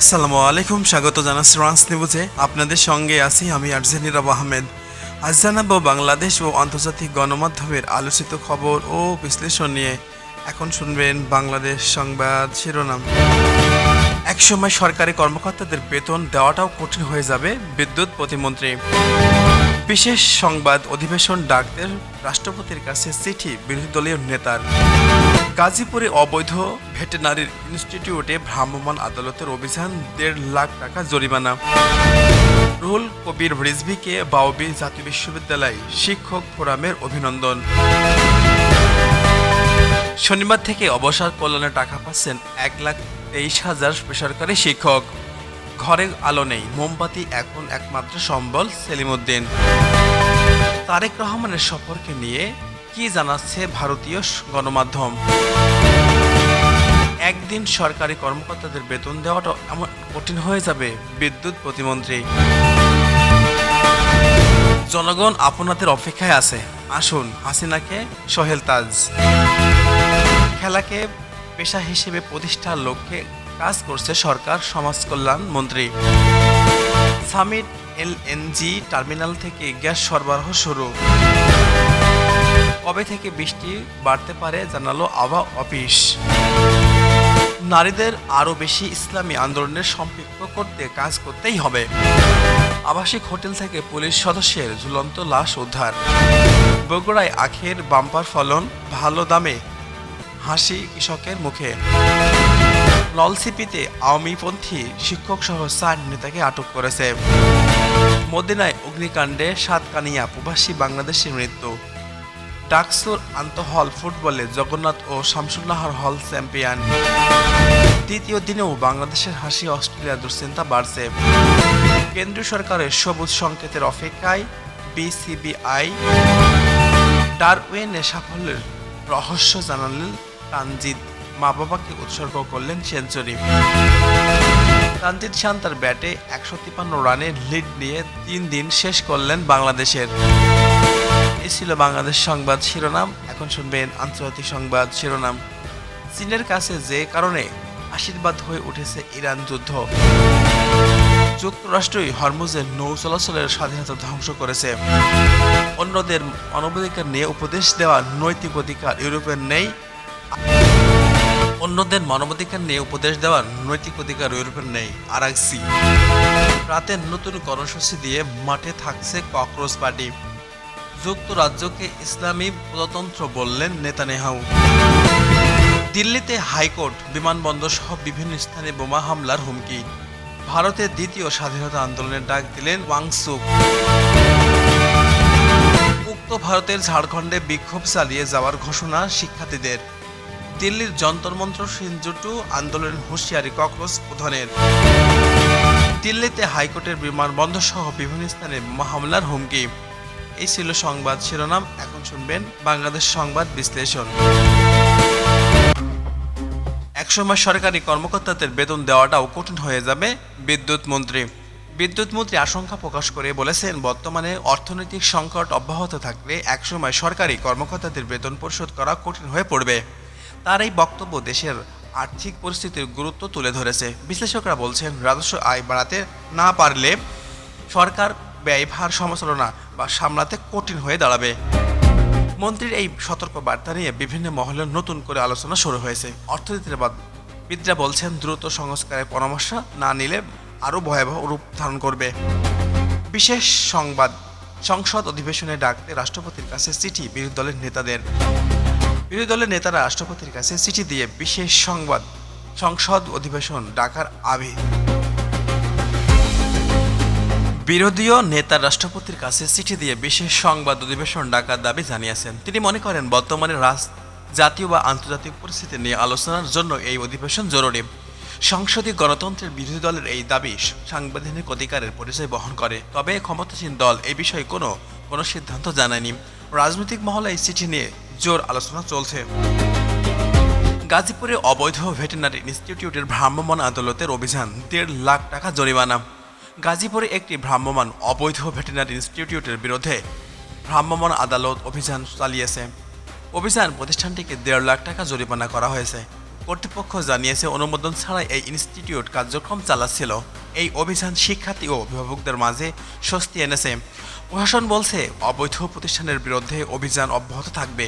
আসসালামু আলাইকুম, স্বাগত জানাচ্ছি রান্স নিউজে। আপনাদের সঙ্গে আছি আমি আরজেনি রাব আহমেদ। আজ জানাবো বাংলাদেশ ও আন্তর্জাতিক গণমাধ্যমের আলোচিত খবর ও বিশ্লেষণ নিয়ে। এখন শুনবেন বাংলাদেশ সংবাদ শিরোনাম। একসময় সরকারি কর্মকর্তাদের বেতন দেওয়াটাও কঠিন হয়ে যাবে, বিদ্যুৎ প্রতিমন্ত্রী। বিশেষ সংবাদ, অধিবেশন ডাকতে রাষ্ট্রপতির কাছে চিঠি বিরোধী দলীয় নেতার। গাজীপুরে অবৈধ ভেটেনারি ইনস্টিটিউটে ভ্রাম্যমাণ আদালতের অভিযান, ১.৫ লাখ টাকা জরিমানা। রুহুল কবির রিজভীকে বাউবি জাতীয় বিশ্ববিদ্যালয় শিক্ষক ফোরামের অভিনন্দন। শনিবার থেকে অবসর কল্যাণে টাকা পাচ্ছেন ১,২৩,০০০ বেসরকারি শিক্ষক। ঘরে আলো নেই, মোমবাতি এখন একমাত্র সম্বল, সেলিমউদ্দিন। তারেক রহমানের সফরকে নিয়ে কি জানাচ্ছে ভারতীয় গণমাধ্যম? একদিন সরকারি কর্মকর্তাদের বেতন দেওয়াটা এমন কঠিন হয়ে যাবে, বিদ্যুৎ প্রতিমন্ত্রী। জনগণ আপনাদের অপেক্ষায় আছে, আসুন হাসিনাকে সোহেল তাজ। খেলাকে পেশা হিসেবে প্রতিষ্ঠার লক্ষ্যে কাজ করছে সরকার, সমাজ কল্যাণ মন্ত্রী। সামিট এলএনজি টার্মিনাল থেকে গ্যাস সরবরাহ শুরু। কবে থেকে বৃষ্টি বাড়তে পারে জানালো আবহাওয়া অফিস। নারীদের আরও বেশি ইসলামী আন্দোলনের সম্পৃক্ত করতে কাজ করতেই হবে। আবাসিক হোটেল থেকে পুলিশ সদস্যের ঝুলন্ত লাশ উদ্ধার। বগুড়ায় আখের বাম্পার ফলন, ভালো দামে হাসি কৃষকের মুখে। নলছিপিতে আওয়ামীপন্থী শিক্ষক সহ ৪ নেতাকে আটক করেছে। মদিনায় অগ্নিকাণ্ডে সাতকানিয়া প্রবাসী বাংলাদেশির মৃত্যু। ডাকসুর আন্তঃহল ফুটবলে জগন্নাথ ও শামসুন্নাহার হল চ্যাম্পিয়ন। দ্বিতীয় দিনেও বাংলাদেশের হাসি, অস্ট্রেলিয়ার দুশ্চিন্তা বাড়ছে। কেন্দ্রীয় সরকারের সবুজ সংকেতের অপেক্ষায় বিসিবিআই। ডারউইনে সাফল্যের রহস্য জানালেন তানজিদ, মা বাবাকে উৎসর্গ করলেন সেঞ্চুরি। তানজিদ শান্তার ব্যাটে ১৫৩ রানের লিড নিয়ে ৩ দিন শেষ করলেন বাংলাদেশের। এই ছিল বাংলাদেশ সংবাদ শিরোনাম। এখন শুনবেন আন্তর্জাতিক সংবাদ শিরোনাম। চীনের কাছে যে কারণে আশীর্বাদ হয়ে উঠেছে ইরান যুদ্ধ। যুক্তরাষ্ট্রই হরমুজের নৌ চলাচলের স্বাধীনতা ধ্বংস করেছে। অন্যদের মানবাধিকার নিয়ে উপদেশ দেওয়ার নৈতিক অধিকার ইউরোপের নেই। আরাকসি রাতের নতুন কর্মসূচি দিয়ে মাঠে থাকছে ককরোচ পার্টি। যুক্তরাজ্যকে ইসলামী প্রজাতন্ত্র বললেন নেতানিয়াহু। দিল্লিতে হাইকোর্ট, বিমানবন্দর সহ বিভিন্ন স্থানে বোমা হামলার হুমকি। ভারতের দ্বিতীয় স্বাধীনতা আন্দোলনের ডাক দিলেন ওয়াংসুক। উক্ত ভারতের ঝাড়খণ্ডে বিক্ষোভ চালিয়ে যাওয়ার ঘোষণা শিক্ষার্থীদের। দিল্লির যন্তর মন্ত্র সিনজুটু আন্দোলনের হুঁশিয়ারি ককরোচ প্রধানের। দিল্লিতে হাইকোর্টের বিমানবন্দর সহ বিভিন্ন স্থানে বোমা হামলার হুমকি। এই ছিল সংবাদ শিরোনাম। এখন শুনবেন বাংলাদেশ সংবাদ বিশ্লেষণ। একসময় সরকারি কর্মকর্তাদের বেতন দেওয়াটাও কঠিন হয়ে যাবে, বিদ্যুৎ মন্ত্রী। বিদ্যুৎ মন্ত্রী আশঙ্কা প্রকাশ করে বলেছেন, বর্তমানে অর্থনৈতিক সংকট অব্যাহত থাকলে একসময় সরকারি কর্মকর্তাদের বেতন পরিশোধ করা কঠিন হয়ে পড়বে। তার এই বক্তব্য দেশের আর্থিক পরিস্থিতির গুরুত্ব তুলে ধরেছে। বিশ্লেষকরা বলছেন, রাজস্ব আয় বাড়াতে না পারলে সরকার ব্যয়ভার সমালোচনা বা সামলাতে কঠিন হয়ে দাঁড়াবে। মন্ত্রীর এই সতর্ক বার্তা নিয়ে বিভিন্ন মহলে নতুন করে আলোচনা শুরু হয়েছে। অর্থনীতিবিদরা বলছেন, দ্রুত সংস্কারের পরামর্শ না নিলে আরও ভয়াবহ রূপ ধারণ করবে। বিশেষ সংবাদ, সংসদ অধিবেশনে ডাকতে রাষ্ট্রপতির কাছে চিঠি বিরোধী দলের নেতাদের। বিরোধী দলের নেতারা রাষ্ট্রপতির কাছে চিঠি দিয়ে বিশেষ সংবাদ, সংসদ অধিবেশন ডাকার বিরোধীয় নেতা রাষ্ট্রপতির কাছে চিঠি দিয়ে বিশেষ সংবাদ অধিবেশন ডাকার দাবি জানিয়েছেন। তিনি মনে করেন, বর্তমানে জাতীয় বা আন্তর্জাতিক পরিস্থিতি নিয়ে আলোচনার জন্য এই অধিবেশন জরুরি। সংসদীয় গণতন্ত্রের বিরোধী দলের এই দাবি সাংবিধানিক অধিকারের পরিচয় বহন করে, তবে ক্ষমতাসীন দল এই বিষয়ে কোনো সিদ্ধান্ত জানায়নি। রাজনৈতিক মহলে এই চিঠি নিয়ে জোর আলোচনা চলছে। গাজীপুরে অবৈধ ভেটেনারি ইনস্টিটিউটের ভ্রাম্যমাণ আদালতের অভিযান, ১.৫ লাখ টাকা জরিমানা। গাজীপুরে একটি ভ্রাম্যমাণ অবৈধ ভেটেনারি ইনস্টিটিউটের বিরুদ্ধে ভ্রাম্যমাণ আদালত অভিযান চালিয়েছে। অভিযান প্রতিষ্ঠানটিকে ১.৫ লাখ টাকা জরিমানা করা হয়েছে। কর্তৃপক্ষ জানিয়েছে অনুমোদন ছাড়াই এই ইনস্টিটিউট কার্যক্রম চালাচ্ছিল। এই অভিযান শিক্ষার্থী ও অভিভাবকদের মাঝে স্বস্তি এনেছে। প্রশাসন বলছে অবৈধ প্রতিষ্ঠানের বিরুদ্ধে অভিযান অব্যাহত থাকবে।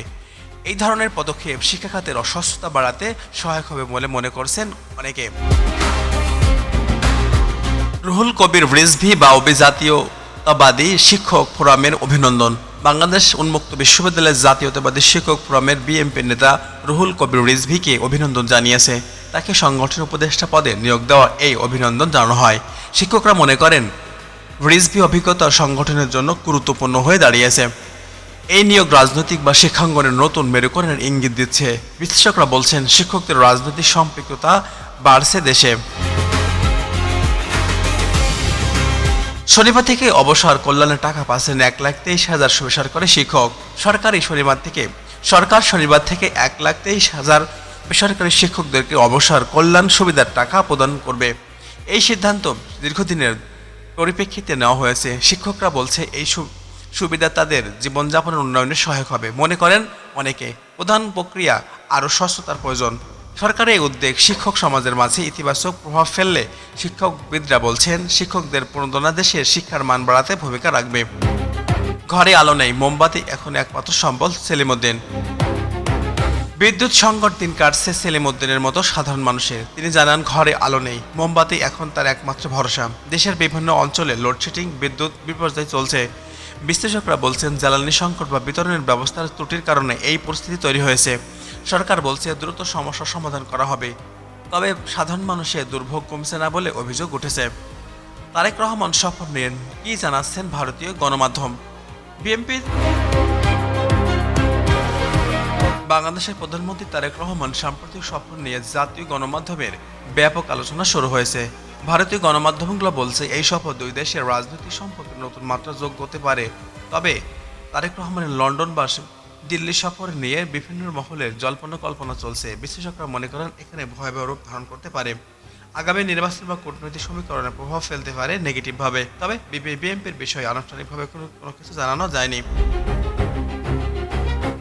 এই ধরনের পদক্ষেপ শিক্ষা খাতের অস্বচ্ছতা বাড়াতে সহায়ক হবে বলে মনে করছেন অনেকে। রুহুল কবির রিজভী বা জাতীয়তাবাদী শিক্ষক ফোরামের অভিনন্দন। বাংলাদেশ উন্মুক্ত বিশ্ববিদ্যালয়ের জাতীয়তাবাদী শিক্ষক ফোরামের বিএনপি নেতা রুহুল কবির রিজভীকে অভিনন্দন জানিয়েছে। তাকে সংগঠন উপদেষ্টা পদে নিয়োগ দেওয়া এই অভিনন্দন জানানো হয়। শিক্ষকরা মনে করেন রিজভী অভিজ্ঞতা সংগঠনের জন্য গুরুত্বপূর্ণ হয়ে দাঁড়িয়েছে। এই নিয়োগ রাজনৈতিক বা শিক্ষাঙ্গনের নতুন মেরুকরণের ইঙ্গিত দিচ্ছে। বিশ্লেষকরা বলছেন শিক্ষকদের রাজনৈতিক সম্পৃক্ততা বাড়ছে দেশে। শনিবার থেকে অবসর কল্যাণের টাকা পাচ্ছেন 1,23,000 বেসরকারি শিক্ষক। সরকার শনিবার থেকে 1,23,000 বেসরকারি শিক্ষকদেরকে অবসর কল্যাণ সুবিধার টাকা প্রদান করবে। এই সিদ্ধান্ত দীর্ঘদিনের পরিপ্রেক্ষিতে নেওয়া হয়েছে। শিক্ষকরা বলছে এই সুবিধা তাদের জীবনযাপনের উন্নয়নে সহায়ক হবে। মনে করেন অনেকে প্রধান প্রক্রিয়া আরও স্বচ্ছতার প্রয়োজন। সরকারের এই উদ্যোগ শিক্ষক সমাজের মাঝে ইতিবাচক প্রভাব ফেললে শিক্ষকবিদরা বলছেন শিক্ষকদের প্রণোদনা দেশের শিক্ষার মান বাড়াতে ভূমিকা রাখবে। ঘরে আলো নেই, মোমবাতি এখন একমাত্র সম্বল। সেলিমউদ্দিন। বিদ্যুৎ সংকট দিন কাটছে সেলিমউদ্দিনের মতো সাধারণ মানুষের। তিনি জানান ঘরে আলো নেই, মোমবাতি এখন তার একমাত্র ভরসা। দেশের বিভিন্ন অঞ্চলে লোডশেডিং, বিদ্যুৎ বিপর্যয় চলছে। বিশ্লেষকরা বলছেন জ্বালানি সংকট বা বিতরণের ব্যবস্থার ত্রুটির কারণে এই পরিস্থিতি তৈরি হয়েছে। সরকার বলছে দ্রুত সমস্যার সমাধান করা হবে, তবে সাধারণ মানুষের দুর্ভোগ কমছে না বলে অভিযোগ উঠেছে। তারেক রহমান সফর নিয়ে কি জানাচ্ছেন ভারতীয় গণমাধ্যম। বিএনপির বাংলাদেশের প্রধানমন্ত্রী তারেক রহমান সাম্প্রতিক সফর নিয়ে জাতীয় গণমাধ্যমের ব্যাপক আলোচনা শুরু হয়েছে। ভারতীয় গণমাধ্যমগুলো বলছে এই সফর দুই দেশের রাজনৈতিক সম্পর্কে নতুন মাত্রা যোগ করতে পারে। তবে তারেক রহমানের লন্ডন বা দিল্লি সফর নিয়ে বিভিন্ন মহলে জল্পনা কল্পনা চলছে। বিশ্লেষকরা মনে করেন এখানে ভয়াবহ রূপ ধারণ করতে পারে। আগামী নির্বাচন বা কূটনৈতিক সমীকরণে প্রভাব ফেলতে পারে নেগেটিভভাবে। তবে বিএনপির বিষয়ে আনুষ্ঠানিকভাবে কোনো কিছু জানানো যায়নি।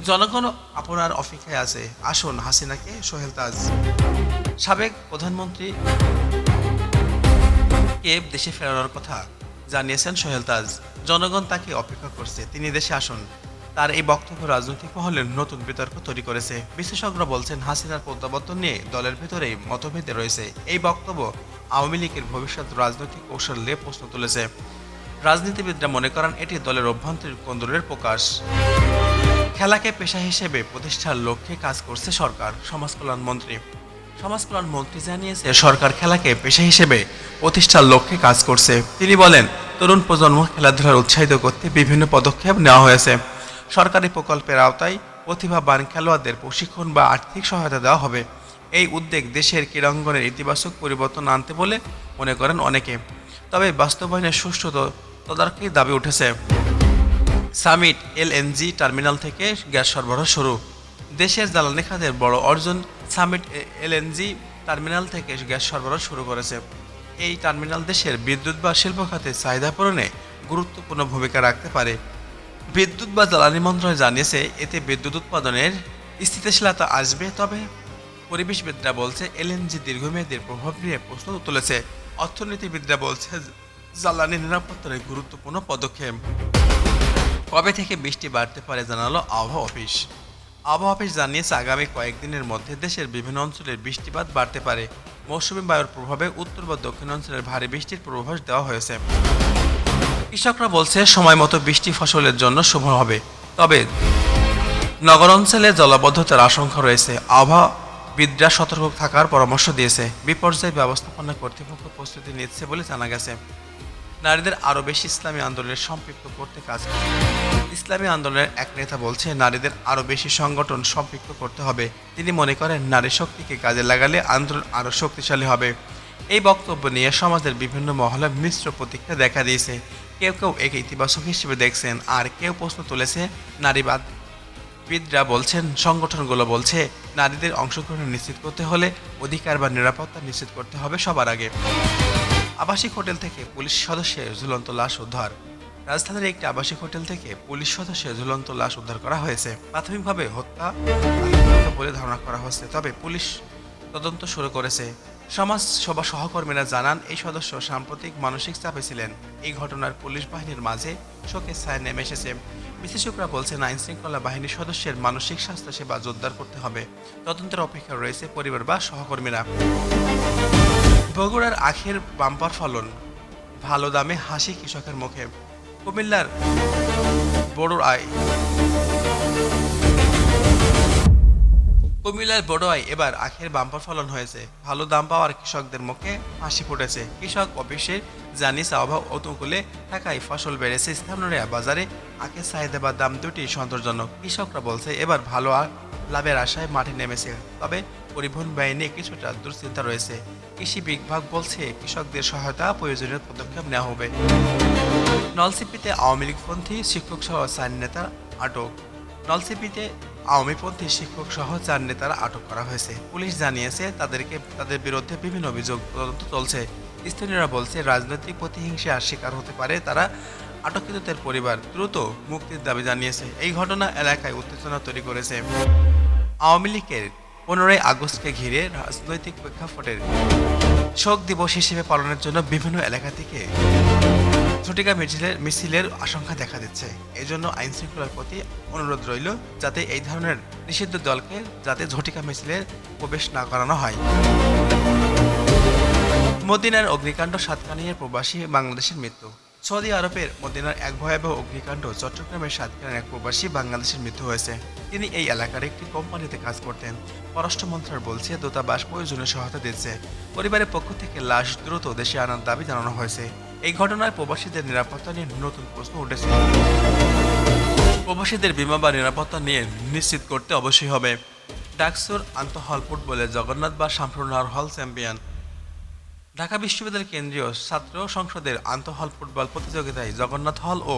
জনগণ আপনার অপেক্ষায় আছে, আসুন হাসিনাকে সোহেল তাজ। সাবেক প্রধানমন্ত্রী কে দেশে ফেরানোর কথা জানিয়েছেন সোহেল তাজ। জনগণ তাকে অপেক্ষা করছে, তিনি দেশে আসুন। তার এই বক্তব্য রাজনৈতিক মহলে নতুন বিতর্ক তৈরি করেছে। বিশেষজ্ঞরা বলছেন হাসিনার প্রত্যাবর্তন নিয়ে দলের ভেতরেই মতভেদ রয়েছে। এই বক্তব্য আওয়ামী লীগের ভবিষ্যৎ রাজনৈতিক কৌশল নিয়ে প্রশ্ন তুলেছে। রাজনীতিবিদরা মনে করেন এটি দলের অভ্যন্তরীণ কোন্দলের প্রকাশ। খেলাকে পেশা হিসেবে প্রতিষ্ঠার লক্ষ্যে কাজ করছে সরকার। সমাজকল্যাণ মন্ত্রী জানিয়েছে সরকার খেলাকে পেশা হিসেবে প্রতিষ্ঠার লক্ষ্যে কাজ করছে। তিনি বলেন তরুণ প্রজন্ম খেলাধুলার উৎসাহিত করতে বিভিন্ন পদক্ষেপ নেওয়া হয়েছে। সরকারি প্রকল্পের আওতায় প্রতিভাবান খেলোয়াড়দের প্রশিক্ষণ বা আর্থিক সহায়তা দেওয়া হবে। এই উদ্যোগ দেশের ক্রীড়াঙ্গনের ইতিবাচক পরিবর্তন আনতে বলে মনে করেন অনেকে। তবে বাস্তবায়নের সুষ্ঠু তদারকির দাবি উঠেছে। সামিট এলএনজি টার্মিনাল থেকে গ্যাস সরবরাহ শুরু। দেশের জ্বালানি খাতের বড় অর্জন সামিট এলএনজি টার্মিনাল থেকে গ্যাস সরবরাহ শুরু করেছে। এই টার্মিনাল দেশের বিদ্যুৎ বা শিল্প খাতের চাহিদা পূরণে গুরুত্বপূর্ণ ভূমিকা রাখতে পারে। বিদ্যুৎ বা জ্বালানি মন্ত্রণালয় জানিয়েছে এতে বিদ্যুৎ উৎপাদনের স্থিতিশীলতা আসবে। তবে পরিবেশবিদরা বলছে এলএনজি দীর্ঘমেয়াদীর প্রভাব নিয়ে প্রশ্ন তুলেছে। অর্থনীতিবিদরা বলছে জ্বালানি নিরাপত্তার গুরুত্বপূর্ণ পদক্ষেপ। কবে থেকে বৃষ্টি বাড়তে পারে জানালো আবহাওয়া অফিস জানিয়েছে আগামী কয়েকদিনের মধ্যে দেশের বিভিন্ন অঞ্চলের বৃষ্টিপাত বাড়তে পারে। মৌসুমী বায়ুর প্রভাবে উত্তর বা দক্ষিণ অঞ্চলের ভারী বৃষ্টির পূর্বাভাস দেওয়া হয়েছে। কৃষকরা বলছে সময় মতো বৃষ্টি ফসলের জন্য শুভ হবে, তবে নগর অঞ্চলে জলাবদ্ধতার আশঙ্কা রয়েছে। আবহাওয়াবিদরা সতর্ক থাকার পরামর্শ দিয়েছে। বিপর্যয় ব্যবস্থাপনা কর্তৃপক্ষ প্রস্তুতি নিচ্ছে বলে জানা গেছে। নারীদের আরও বেশি ইসলামী আন্দোলনে সম্পৃক্ত করতে কাজ করে। ইসলামী আন্দোলনের এক নেতা বলছে নারীদের আরও বেশি সংগঠন সম্পৃক্ত করতে হবে। তিনি মনে করেন নারী শক্তিকে কাজে লাগালে আন্দোলন আরও শক্তিশালী হবে। এই বক্তব্য নিয়ে সমাজের বিভিন্ন মহলে মিশ্র প্রতিক্রিয়া দেখা দিয়েছে। কেউ একে ইতিবাচক হিসেবে দেখছেন, আর কেউ প্রশ্ন তুলেছে। নারীবাদবিদরা বলছেন সংগঠনগুলো বলছে নারীদের অংশগ্রহণ নিশ্চিত করতে হলে অধিকার বা নিরাপত্তা নিশ্চিত করতে হবে সবার আগে। আবাসিক হোটেল থেকে পুলিশ সদস্যের ঝুলন্ত লাশ উদ্ধার। রাজধানীর একটি আবাসিক হোটেল থেকে পুলিশ সদস্যের ঝুলন্ত লাশ উদ্ধার করা হয়েছে। প্রাথমিকভাবে হত্যা বলে ধারণা করা হচ্ছে, তবে পুলিশ তদন্ত শুরু করেছে। সমাজ সেবা সহকর্মীরা জানান, এই সদস্য সাম্প্রতিক মানসিক চাপে ছিলেন। এই ঘটনার পুলিশ বাহিনীর মাঝে শোকের ছায়া নেমে এসেছে। বিশেষজ্ঞরা বলছেন, আইন শৃঙ্খলা বাহিনীর সদস্যের মানসিক স্বাস্থ্য সেবা জোরদার করতে হবে। তদন্তের অপেক্ষা রয়েছে পরিবার বা সহকর্মীরা। বগুড়ার আখের বাম্পার ফলন, ভালো দামে হাসি কৃষকের মুখে। কুমিল্লার বড়ুয়ায় বড়ুয়ায় এবার আখের বাম্পার ফলন হয়েছে। ভালো দাম পাওয়ার কৃষকদের মুখে হাসি ফুটেছে। কৃষক অফিসের জানিয়েছে, অভাব অনুকূলে থাকায় ফসল বেড়েছে। স্থানীয় বাজারে আখের চাহিদা বা দাম দুটি সন্তোষজনক। কৃষকরা বলছে, এবার ভালো লাভের আশায় মাঠে নেমেছে। তবে পরিবহন ব্যয় নিয়ে কিছুটা দুশ্চিন্তা রয়েছে। কৃষি বিভাগ বলছে, কৃষকদের সহায়তা প্রয়োজনীয় পদক্ষেপ নেওয়া হবে। নলছিপিতে আওয়ামী লীগপন্থী শিক্ষক সহ 4 নেতা আটক। নলছিপিতে আওয়ামীপন্থী শিক্ষক সহ 4 নেতারা আটক করা হয়েছে। পুলিশ জানিয়েছে, তাদের বিরুদ্ধে বিভিন্ন অভিযোগ তদন্ত চলছে। স্থানীয়রা বলছে, রাজনৈতিক প্রতিহিংসার শিকার হতে পারে তারা। আটককৃতদের পরিবার দ্রুত মুক্তির দাবি জানিয়েছে। এই ঘটনা এলাকায় উত্তেজনা তৈরি করেছে। আওয়ামী লীগের 15ই আগস্টকে ঘিরে রাজনৈতিক প্রেক্ষাপটের শোক দিবস হিসেবে পালনের জন্য বিভিন্ন এলাকা থেকে ঝটিকা মিছিলের আশঙ্কা দেখা দিচ্ছে। এজন্য আইন শৃঙ্খলার প্রতি অনুরোধ রইল, যাতে এই ধরনের নিষিদ্ধ দলকে যাতে ঝটিকা মিছিলের প্রবেশ না করানো হয়। মদিনার অগ্নিকাণ্ড, সাতকানিয়ার প্রবাসী বাংলাদেশের মৃত্যু। সৌদি আরবের মদিনার এক ভয়াবহ অগ্নিকাণ্ড, চট্টগ্রামের সাতকানিয়ার এক প্রবাসী বাংলাদেশের মৃত্যু হয়েছে। তিনি এই এলাকার একটি কোম্পানিতে কাজ করতেন। পররাষ্ট্র মন্ত্রণালয় বলছে, দূতাবাস প্রয়োজনীয় সহায়তা দিচ্ছে। পরিবারের পক্ষ থেকে লাশ দ্রুত দেশে আনার দাবি জানানো হয়েছে। এই ঘটনায় প্রবাসীদের নিরাপত্তা নিয়ে নতুন প্রশ্ন উঠেছে। প্রবাসীদের বিমা বা নিরাপত্তা নিয়ে নিশ্চিত করতে অবশ্যই হবে। ডাকসুর আন্তঃহল ফুটবলে জগন্নাথ বা শামসুন্নাহার হল চ্যাম্পিয়ন। ঢাকা বিশ্ববিদ্যালয় কেন্দ্রীয় ছাত্র সংসদের আন্তঃহল ফুটবল প্রতিযোগিতায় জগন্নাথ হল ও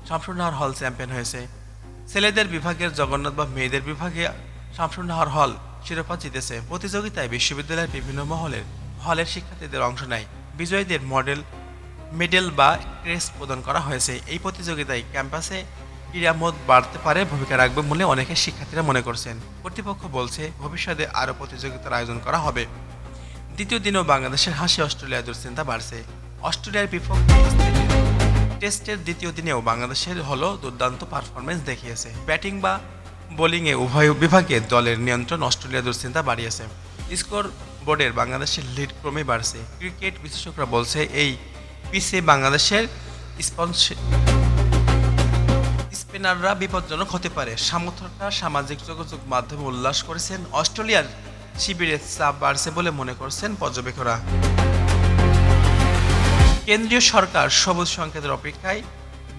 শামসুন্নাহার হল চ্যাম্পিয়ন হয়েছে। ছেলেদের বিভাগের জগন্নাথ বা মেয়েদের বিভাগে শামসুন্নাহার হল শিরোপা জিতেছে। প্রতিযোগিতায় বিশ্ববিদ্যালয়ের বিভিন্ন হলের শিক্ষার্থীদের অংশ নেয়। বিজয়ীদের মেডেল বা ক্রেস্ট প্রদান করা হয়েছে। এই প্রতিযোগিতায় ক্যাম্পাসে ক্রীড়ামোদ বাড়তে পারে ভূমিকা রাখবে বলে অনেকে শিক্ষার্থীরা মনে করছেন। কর্তৃপক্ষ বলছে, ভবিষ্যতে আরও প্রতিযোগিতার আয়োজন করা হবে। দ্বিতীয় দিনেও বাংলাদেশের হাসি, অস্ট্রেলিয়ার দুশ্চিন্তা বাড়ছে। অস্ট্রেলিয়ার বিপক্ষে টেস্টের দ্বিতীয় দিনেও বাংলাদেশের দুর্দান্ত পারফরমেন্স দেখিয়েছে। ব্যাটিং বা বোলিংয়ে উভয় বিভাগে দলের নিয়ন্ত্রণ অস্ট্রেলিয়ার দুশ্চিন্তা বাড়িয়েছে। স্কোর বোর্ডের বাংলাদেশের লিড ক্রমে বাড়ছে। ক্রিকেট বিশেষজ্ঞরা বলছে, এই পিচে বাংলাদেশের স্পিনাররা বিপজ্জনক হতে পারে। সমর্থকরা সামাজিক যোগাযোগ মাধ্যমে উল্লাস করেছেন। অস্ট্রেলিয়ার শিবিরের চাপ বাড়ছে বলে মনে করছেন পর্যবেক্ষকরা। কেন্দ্রীয় সরকার সবুজ সংকেতের অপেক্ষায়।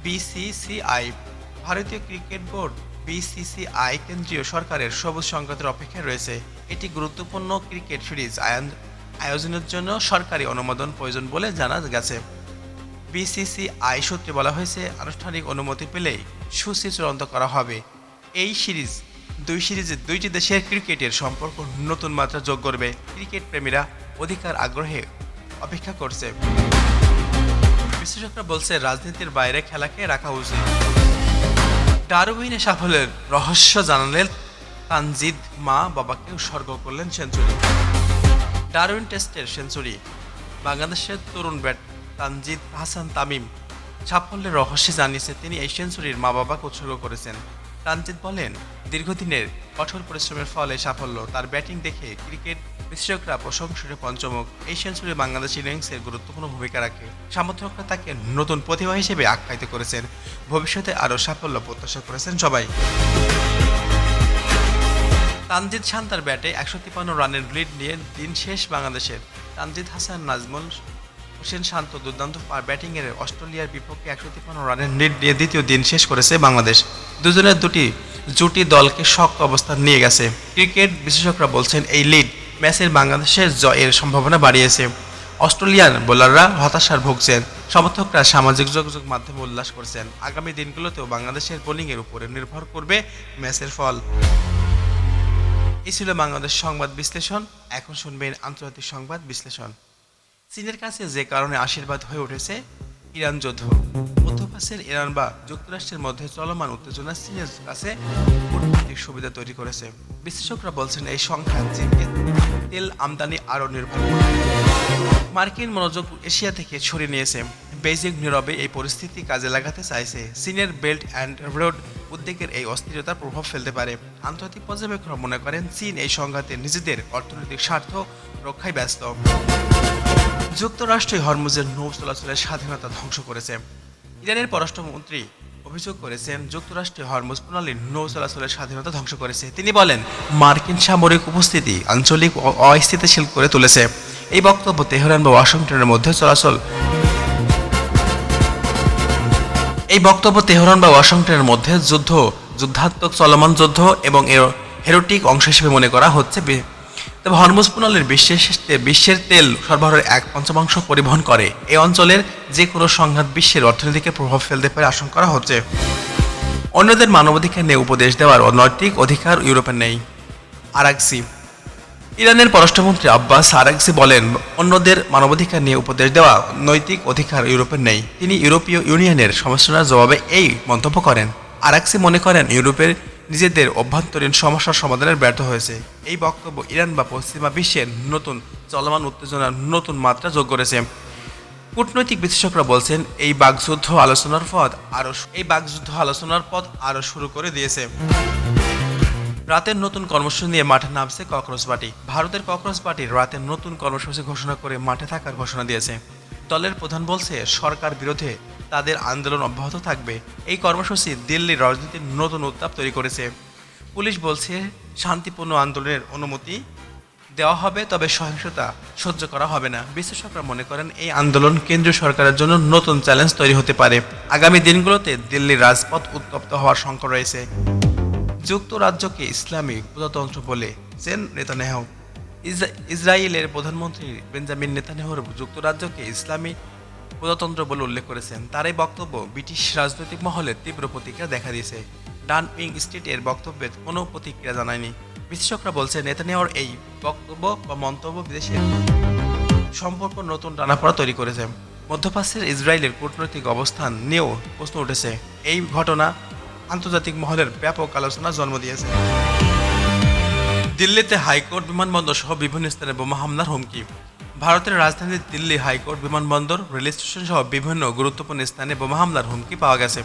বিসিসিআই, ভারতীয় ক্রিকেট বোর্ড বিসিসিআই কেন্দ্রীয় সরকারের সবুজ সংকেতের অপেক্ষায় রয়েছে। এটি গুরুত্বপূর্ণ ক্রিকেট সিরিজ আয়োজনের জন্য সরকারি অনুমোদন প্রয়োজন বলে জানা গেছে। বিসিসিআই সূত্রে বলা হয়েছে, আনুষ্ঠানিক অনুমতি পেলেই সূচি চূড়ান্ত করা হবে। এই সিরিজে দুইটি দেশের ক্রিকেটের সম্পর্ক নতুন মাত্রা যোগ করবে। ক্রিকেট প্রেমীরা অধিকার আগ্রহে অপেক্ষা করছে। বিশেষজ্ঞরা বলছে, রাজনীতির বাইরে খেলাকে রাখা উচিত। ডারউইনে সাফল্যের রহস্য জানালেন তানজিদ, মা বাবাকে উৎসর্গ করলেন সেঞ্চুরি। ডারউইন টেস্টের সেঞ্চুরি। বাংলাদেশের তরুণ তানজিদ হাসান তামিম সাফল্যের রহস্য জানিয়েছে, তিনি এই সেঞ্চুরির মা বাবাকে উৎসর্গ করেছেন। তানজিদ বলেন, দীর্ঘদিনের কঠোর পরিশ্রমের ফলে সাফল্য। তার ব্যাটিং দেখে ক্রিকেট বিশেষজ্ঞরা প্রশংসনীয় পঞ্চমুখ। এই সেঞ্চুরি বাংলাদেশ ইনিংসের গুরুত্বপূর্ণ ভূমিকা রাখে। সমর্থকরা তাকে নতুন প্রতিভা হিসেবে আখ্যায়িত করেছেন। ভবিষ্যতে আরও সাফল্য প্রত্যাশা করেছেন সবাই। তানজিদ শান্তার ব্যাটে 153 রানের লিড নিয়ে দিন শেষ বাংলাদেশের। তানজিদ হাসান, নাজমুল হোসেন শান্ত দুর্দান্ত ব্যাটিংয়ের অস্ট্রেলিয়ার বিপক্ষে 153 রানের লিড নিয়ে দ্বিতীয় দিন শেষ করেছে বাংলাদেশ। দুজনের জুটি দলকে শক্ত অবস্থান নিয়ে গেছে। ক্রিকেট বিশেষজ্ঞরা বলছেন, এই লিড ম্যাচের বাংলাদেশের জয়ের সম্ভাবনা বাড়িয়েছে। অস্ট্রেলিয়ান বোলাররা হতাশার ভুগছেন। সমর্থকরা সামাজিক যোগাযোগ মাধ্যমে উল্লাস করছেন। আগামী দিনগুলোতেও বাংলাদেশের বোলিংয়ের উপরে নির্ভর করবে ম্যাচের ফল। এই ছিল বাংলাদেশ সংবাদ বিশ্লেষণ। এখন শুনবেন আন্তর্জাতিক সংবাদ বিশ্লেষণ। চীনের কাছে যে কারণে আশীর্বাদ হয়ে উঠেছে ইরান যুদ্ধ। মধ্যপ্রাচ্যের ইরান বা যুক্তরাষ্ট্রের মধ্যে চলমান উত্তেজনা চীনের কাছে কূটনৈতিক সুবিধা তৈরি করেছে। বিশ্লেষকরা বলছেন এই সংখ্যা চীনকে তেল আমদানি আরও নির্ভর করবে। মার্কিন মনোযোগ এশিয়া থেকে সরিয়ে নিয়েছে। বেইজিং নীরবে এই পরিস্থিতি কাজে লাগাতে চাইছে। চীনের বেল্ট অ্যান্ড রোড উদ্যোগের এই অস্থিরতার প্রভাব ফেলতে পারে। আন্তর্জাতিক পর্যবেক্ষকরা মনে করেন চীন এই সংঘাতে নিজেদের অর্থনৈতিক স্বার্থ রক্ষায় ব্যস্ত। যুক্তরাষ্ট্র হরমুজের নৌ চলাচলের স্বাধীনতা ধ্বংস করেছে। ইরানের পররাষ্ট্রমন্ত্রী অভিযোগ করেছেন যুক্তরাষ্ট্র হরমুজ প্রণালীর নৌ চলাচলের স্বাধীনতা ধ্বংস করেছে। তিনি বলেন মার্কিন সামরিক উপস্থিতি আঞ্চলিক অস্থিতিশীল করে তুলেছে। এই বক্তব্য তেহরান বা ওয়াশিংটনের মধ্যে যুদ্ধাত্মক চলমান যুদ্ধ এবং এর হেরোটিক অংশ হিসেবে মনে করা হচ্ছে। তবে হরমুজ প্রণালীর বিশ্বের তেল সরবরাহের 1/5 পরিবহন করে। এই অঞ্চলের যে কোনো সংঘাত বিশ্বের অর্থনীতিকে প্রভাব ফেলতে পারে আশঙ্কা করা হচ্ছে। অন্যদের মানবাধিকার নিয়ে উপদেশ দেওয়ার নৈতিক অধিকার ইউরোপের নেই। আরাকসি ইরানের পররাষ্ট্রমন্ত্রী আব্বাস আরাকসি বলেন অন্যদের মানবাধিকার নিয়ে উপদেশ দেওয়া নৈতিক অধিকার ইউরোপের নেই। তিনি ইউরোপীয় ইউনিয়নের সমালোচনার জবাবে এই মন্তব্য করেন। আরাকসি মনে করেন ইউরোপের নিজেদের অভ্যন্তরীণ সমস্যার সমাধানের ব্যর্থ হয়েছে। এই বক্তব্য ইরান বা পশ্চিমা বিশ্বের নতুন চলমান উত্তেজনার নতুন মাত্রা যোগ করেছে। কূটনৈতিক বিশ্লেষকরা বলছেন এই বাকযুদ্ধ আলোচনার পথ আরও শুরু করে দিয়েছে। রাতের নতুন কর্মসূচি নিয়ে মাঠে নামছে ককরোচ পার্টি। ভারতের ককরোচ পার্টি রাতের নতুন কর্মসূচি ঘোষণা করে মাঠে থাকার ঘোষণা দিয়েছে। দলের প্রধান বলছে সরকার বিরোধে তাদের আন্দোলন অব্যাহত থাকবে। এই কর্মসূচি দিল্লির রাজনীতির নতুন উত্তাপ তৈরি করেছে। পুলিশ বলছে শান্তিপূর্ণ আন্দোলনের অনুমতি দেওয়া হবে, তবে সহিংসতা সহ্য করা হবে না। বিশ্লেষকরা মনে করেন এই আন্দোলন কেন্দ্রীয় সরকারের জন্য নতুন চ্যালেঞ্জ তৈরি হতে পারে। আগামী দিনগুলোতে দিল্লির রাজপথ উত্তপ্ত হওয়ার শঙ্কা রয়েছে। যুক্তরাজ্যকে ইসলামী প্রজাতন্ত্র বলেছেন নেতানিয়াহু। ইসরায়েলের প্রধানমন্ত্রী বেঞ্জামিন নেতানিয়াহু যুক্তরাজ্যকে ইসলামী প্রজাতন্ত্র বলে উল্লেখ করেছেন। তার এই বক্তব্য ব্রিটিশ রাজনৈতিক মহলে তীব্র প্রতিক্রিয়া দেখা দিয়েছে। ডাউনিং স্ট্রিট এর বক্তব্যের কোনো প্রতিক্রিয়া জানায়নি। বিশ্লেষকরা বলছেন নেতানিয়াহুর এই বক্তব্য বা মন্তব্য বিদেশের সম্পর্ক নতুন টানাপোড়া তৈরি করেছে। মধ্যপ্রাচ্যের ইসরায়েলের কূটনৈতিক অবস্থান নিয়েও প্রশ্ন উঠেছে। এই ঘটনা আন্তর্জাতিক মহলের ব্যাপক আলোচনার জন্ম দিয়েছে। দিল্লিতে হাইকোর্ট বিমানবন্দর সহ বিভিন্ন স্থানে বোমা হামলার হুমকি। ভারতের রাজধানী দিল্লি হাইকোর্ট বিমানবন্দর, রেল স্টেশন সহ বিভিন্ন গুরুত্বপূর্ণ স্থানে বোমা হামলার হুমকি পাওয়া গেছে।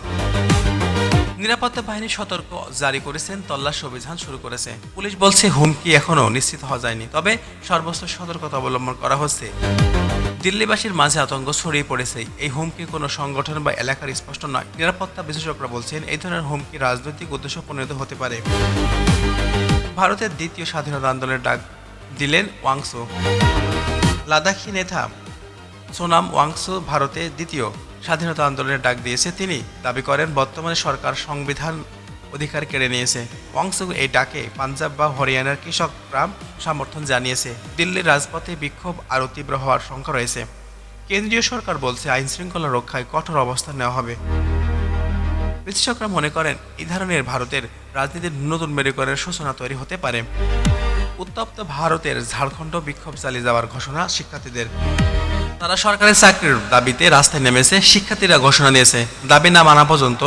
নিরাপত্তা বাহিনী সতর্ক জারি করেছেন, তল্লাশি অভিযান শুরু করেছে। পুলিশ বলছে হুমকি এখনও নিশ্চিত হওয়া যায়নি, তবে সর্বোচ্চ সতর্কতা অবলম্বন করা হচ্ছে। দিল্লিবাসীর মাঝে আতঙ্ক ছড়িয়ে পড়েছে। এই হুমকি কোনো সংগঠন বা এলাকার স্পষ্ট নয়। নিরাপত্তা বিশেষজ্ঞরা বলছেন এই ধরনের হুমকি রাজনৈতিক উদ্দেশ্য প্রণীত হতে পারে। ভারতের দ্বিতীয় স্বাধীনতা আন্দোলনের ডাক দিলেন ওয়াংসু। লাদাখি নেতা সোনাম ওয়াংসু ভারতে দ্বিতীয় স্বাধীনতা আন্দোলনের ডাক দিয়েছে। তিনি দাবি করেন বর্তমানে সরকার সংবিধান অধিকার কেড়ে নিয়েছে। ওয়াংসু এই ডাকে পাঞ্জাব বা হরিয়ানার কৃষকরা সমর্থন জানিয়েছে। দিল্লির রাজপথে বিক্ষোভ আরও তীব্র হওয়ার শঙ্কা রয়েছে। কেন্দ্রীয় সরকার বলছে আইন শৃঙ্খলা রক্ষায় কঠোর অবস্থান নেওয়া হবে। বিশ্লেষকরা মনে করেন এই ধরনের ভারতের রাজনীতির নতুন মেরুকরণের সূচনা তৈরি হতে পারে। উত্তপ্ত ভারতের ঝাড়খণ্ড বিক্ষোভ চালিয়ে যাওয়ার ঘোষণা শিক্ষার্থীদের। তারা সরকারের চাকরির দাবিতে রাস্তায় নেমেছে। শিক্ষার্থীরা ঘোষণা দিয়েছে দাবি না মানা পর্যন্ত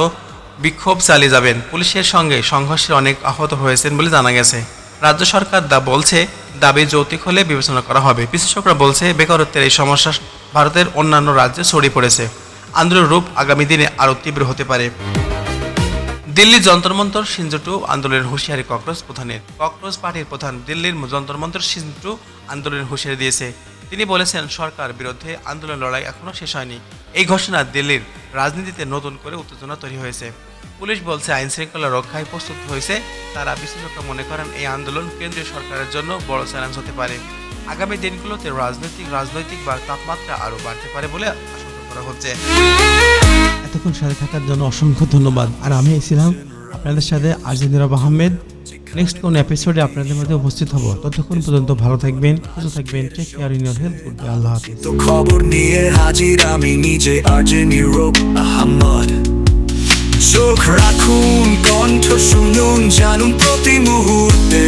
বিক্ষোভ চালিয়ে যাবেন। পুলিশের সঙ্গে সংঘর্ষে অনেক আহত হয়েছেন বলে জানা গেছে। রাজ্য সরকার বলছে দাবি যৌক্তিক হলে বিবেচনা করা হবে। বিশ্লেষকরা বলছে বেকারত্বের এই সমস্যা ভারতের অন্যান্য রাজ্যে ছড়িয়ে পড়েছে। আন্দোলনের রূপ আগামী দিনে আরও তীব্র হতে পারে। দিল্লির যন্তর মন্তর সিনজু আন্দোলনের হুঁশিয়ারি ককরোচ পার্টির প্রধান দিল্লির যন্তর মন্তর সিনজু আন্দোলনের হুঁশিয়ারি দিয়েছে। তিনি বলেছেন সরকার বিরুদ্ধে আন্দোলনের লড়াই এখনও শেষ হয়নি। এই ঘোষণা দিল্লির রাজনীতিতে নতুন করে উত্তেজনা তৈরি হয়েছে। পুলিশ বলছে আইন শৃঙ্খলা রক্ষায় প্রস্তুত হয়েছে। তারা বিশ্লেষকরা মনে করেন এই আন্দোলন কেন্দ্রীয় সরকারের জন্য বড় চ্যালেঞ্জ হতে পারে। আগামী দিনগুলোতে রাজনৈতিক বা তাপমাত্রা আরও বাড়তে পারে বলে আশঙ্কা করা হচ্ছে। এতক্ষণ সাথে থাকার জন্য অসংখ্য ধন্যবাদ। আর আমি ছিলাম আপনাদের সাথে আরজে নীরব আহমেদ। নেক্সট কোন এপিসোডে আপনাদের মধ্যে উপস্থিত হব। ততক্ষণ পর্যন্ত ভালো থাকবেন, সুস্থ থাকবেন। Take care in your health. Goodbye, আল্লাহ হাফেজ। তো খবর নিয়ে হাজির আমি নিজে আরজে নীরব আহমেদ। চোখ রাখুন, কণ্ঠ শুনুন, জানুন প্রতি মুহূর্তে